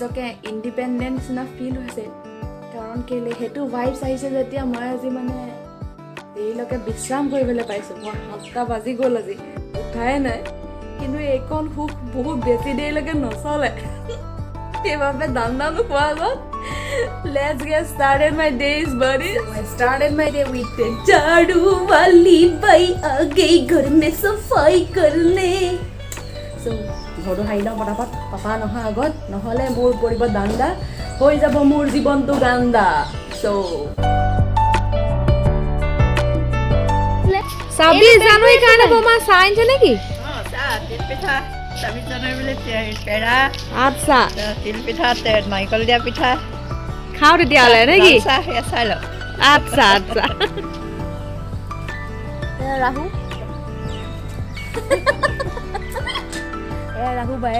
নিজকে ইণ্ডিপেণ্ডেন্স না ফিল হৈছে কাৰণ কেলে হেতু ভাইবছ আহিছে যেতিয়া মই আজি মানে দেৰিলৈকে বিশ্ৰাম কৰিবলৈ পাইছোঁ মই 7টা বাজি গ'ল আজি উঠাই নাই কিন্তু এইকণ সুখ বহুত বেছি দেৰিলৈকে নচলে সেইবাবে দান্দা নোখোৱা আগত let's get started my days buddies I started my day with the झाड़ू वाली बाई आ गई घर में सफाई करने so ঘৰটো হাৰি লওঁ পটাপট পাপা নহা আগত নহ'লে মোৰ পৰিব দান্দা হৈ যাব মোৰ জীৱনটো গান্দা so 26 জানুৱাৰী কাৰণে বমা চাইছে নেকি তিল পিঠা 26 জানুৱাৰী বুলি পেৰা আচ্ছা তিল পিঠা নাৰিকল দিয়া পিঠা খাও তেতিয়াহ'লে নেকি চাই লওক আচ্ছা আচ্ছা ৰাহু ৰাহু বাই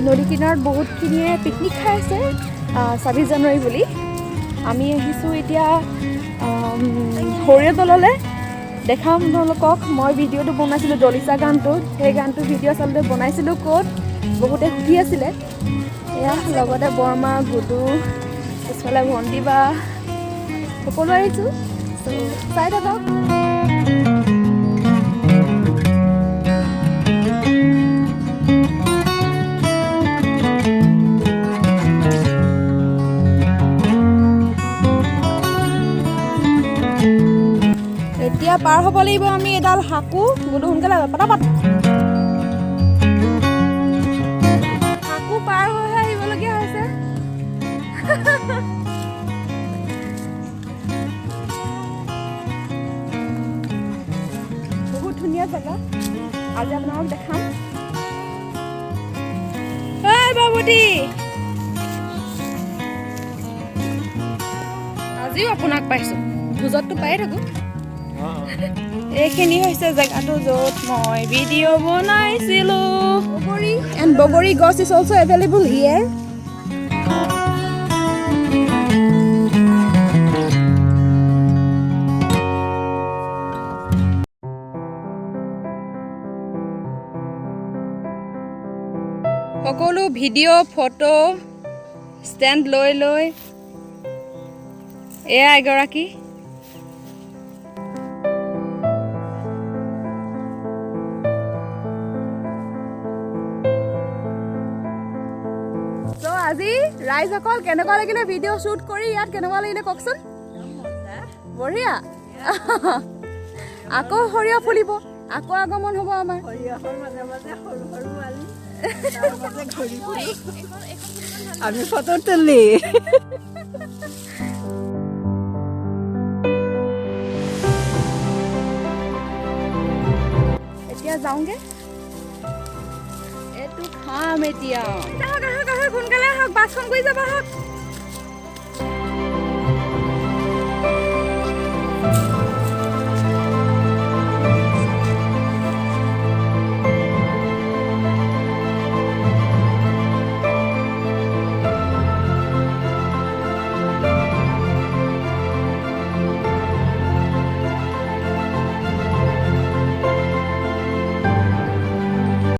নদী কিনাৰত বহুতখিনিয়ে পিকনিক খাই আছে 26 জানুৱাৰী বুলি আমি আহিছোঁ এতিয়া সৰিয়হ তললৈ দেখাম আপোনালোকক মই ভিডিঅ'টো বনাইছিলোঁ দলিচা গানটোত সেই গানটো ভিডিঅ' আচলতে বনাইছিলোঁ ক'ত বহুতে সুধি আছিলে এয়া লগতে বৰমা গুডু পিছফালে ভণ্টি বা সকলো আহিছোঁ চাই থাকক এতিয়া পাৰ হ'ব লাগিব আমি এডাল হাকু গুডু সোনকালে পটাপট হাকু পাৰ হৈহে আহিবলগীয়া হৈছে বহুত ধুনীয়া জেগা আজি আপোনালোকক দেখাম বাবুটি আজিও আপোনাক পাইছোঁ ভোজতটো পায়ে থাকোঁ এইখিনি হৈছে জেগাটো য'ত মই ভিডিঅ' বনাইছিলোঁ বগৰী এণ্ড বগৰী গছ ইজ অলছ' এভেইলেবল হিয়াৰ সকলো ভিডিঅ' ফটো ষ্টেণ্ড লৈ লৈ এয়া এগৰাকী আজি ৰাইজসকল কেনেকুৱা লাগিলে ভিডিঅ' শ্বুট কৰি ইয়াত কেনেকুৱা লাগিলে কওকচোন বঢ়িয়া আকৌ সৰিয়হ ফুলিব, আকৌ আগমন হ'ব আমাৰ। সৰিয়হৰ মাজে মাজে সৰু সৰু আলি তাৰ মাজে ঘূৰি ফুৰি আমি ফটো তুলি এতিয়া যাওঁগে, এইটো খাম এতিয়া। আহক আহক আহক, সোনকালে আহক, বাছখন কৰি যাব আহক।